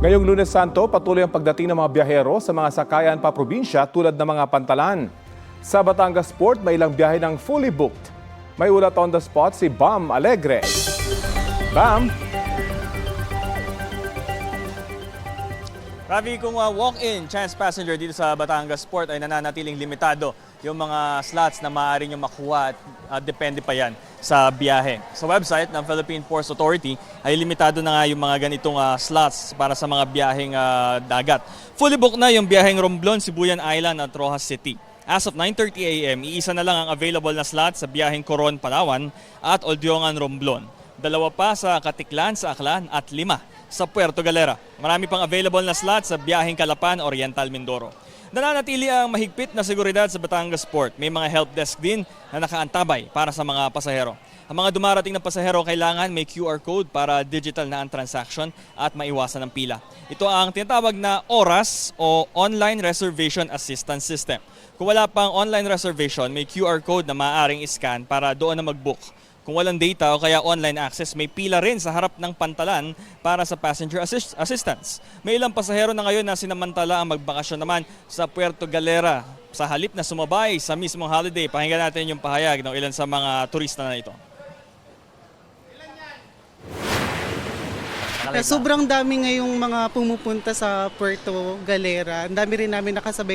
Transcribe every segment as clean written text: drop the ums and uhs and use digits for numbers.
Ngayong Lunes Santo, patuloy ang pagdating ng mga biyahero sa mga sakayan pa probinsya tulad ng mga Pantalan. Sa Batangas Port, may ilang biyahe ng fully booked. May ulat on the spot si Bam Alegre. Bam! Ravi, kung walk-in chance passenger dito sa Batangas Port ay nananatiling limitado yung mga slots na maaari nyo makuha at depende pa yan sa biyahe. Sa website ng Philippine Ports Authority ay limitado na nga yung mga ganitong slots para sa mga biyaheng dagat. Fully booked na yung biyaheng Romblon, Sibuyan Island at Rojas City. As of 9:30 a.m., iisa na lang ang available na slot sa biyaheng Coron, Palawan at Oldiongan, Romblon. 2 pa sa Katiklan, sa Aklan at 5 sa Puerto Galera. Marami pang available na slot sa biyaheng Calapan, Oriental, Mindoro. Nananatili ang mahigpit na seguridad sa Batangas Port. May mga help desk din na nakaantabay para sa mga pasahero. Ang mga dumarating na pasahero kailangan may QR code para digital na ang transaction at maiwasan ang pila. Ito ang tinatawag na ORAS o Online Reservation Assistance System. Kung wala pang online reservation, may QR code na maaaring iscan para doon na mag-book. Kung walang data o kaya online access, may pila rin sa harap ng Pantalan para sa passenger assistance. May ilang pasahero na ngayon na sinamantala ang magbakasyon naman sa Puerto Galera. Sa halip na sumabay sa mismong holiday, pakinggan natin yung pahayag ng ilan sa mga turista na ito. Sobrang dami ngayong mga pumupunta sa Puerto Galera. Ang dami rin namin nakasabay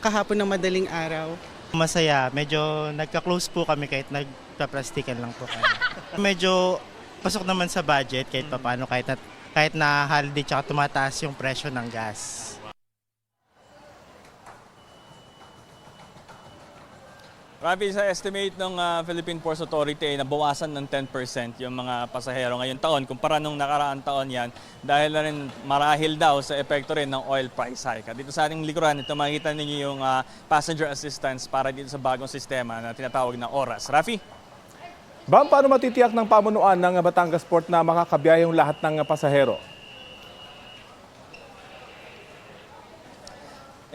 kahapon ng madaling araw. Masaya. Medyo nagka-close po kami kahit nagpa-plastikan lang po kami. Medyo pasok naman sa budget kahit paano, kahit na holiday tsaka tumataas yung presyo ng gas. Ravi, sa estimate ng Philippine Ports Authority ay nabawasan ng 10% yung mga pasahero ngayong taon kumpara nung nakaraang taon yan dahil na rin marahil daw sa epekto rin ng oil price hike. Dito sa ating likuran, ito makikita ninyo yung passenger assistance para dito sa bagong sistema na tinatawag na ORAS. Rafi? Bam, paano matitiyak ng pamunuan ng Batangas Port na makakabiyahe yung lahat ng pasahero?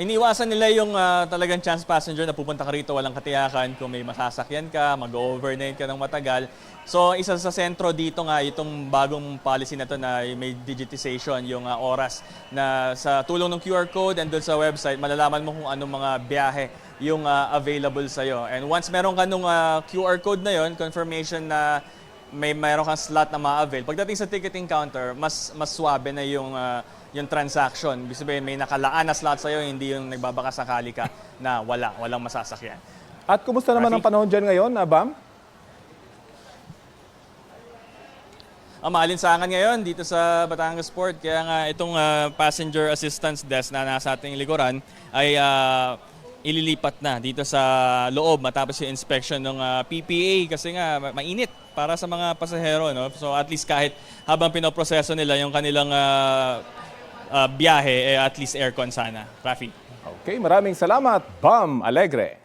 Iniwasan nila yung talagang chance passenger na pupunta ka rito walang katiyakan kung may masasakyan ka, mag-overnight ka ng matagal. So isa sa sentro dito nga itong bagong policy na to na may digitization, yung oras na sa tulong ng QR code and doon sa website malalaman mo kung anong mga biyahe yung available sa'yo. And once meron ka nung QR code na yon, confirmation na mayroon kang slot na ma-avail. Pagdating sa ticketing counter, mas swabe na yung transaction. Ibig sabihin, may nakalaan na slot sa'yo, hindi yung nagbabakasakali ka na walang masasakyan. At kumusta naman ang panahon dyan ngayon, Bam? Maalinsangan ngayon dito sa Batangas Port. Kaya nga itong passenger assistance desk na nasa ating likuran ay ililipat na dito sa loob matapos yung inspection ng PPA kasi nga mainit para sa mga pasahero. No? So at least kahit habang pinoproseso nila yung kanilang biyahe, at least aircon sana. Rafi. Okay, maraming salamat, Bam Alegre.